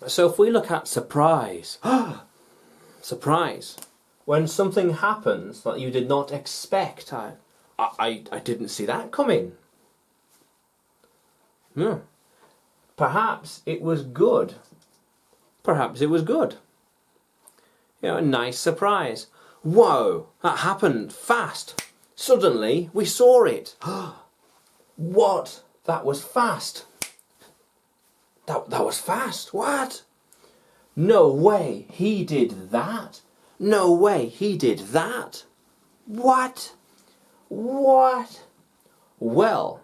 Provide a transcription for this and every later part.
So if we look at surprise, surprise, when something happens that you did not expect, I didn't see that coming. Yeah. Perhaps it was good. Perhaps it was good. You know, a nice surprise. Whoa, that happened fast. Suddenly we saw it. What? That was fast. That was fast. What? No way he did that. No way he did that. What? What? Well,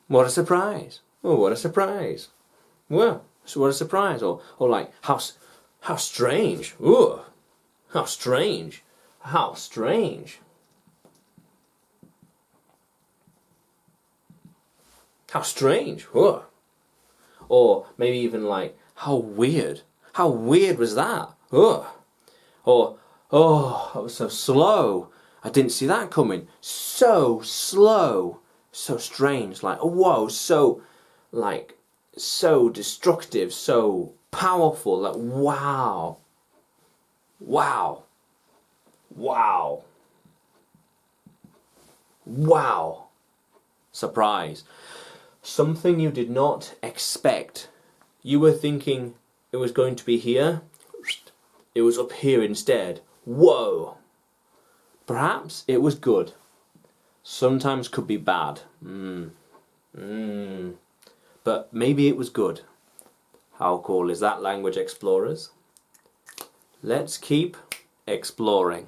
what a surprise. Oh, what a surprise. Well, so what a surprise. Or like, how strange. Ooh, how strange. How strange. How strange. Ooh. Or maybe even like, how weird. How weird was that? Ugh. Or, oh, that was so slow. I didn't see that coming. So slow. So strange. Like, whoa, so, like, so destructive, so powerful. Like, wow. Wow. Wow. Wow. Surprise. Something you did not expect. You were thinking it was going to be here. It was up here instead. Whoa. Perhaps it was good. Sometimes could be bad. But maybe it was good. How cool is that, language explorers? Let's keep exploring.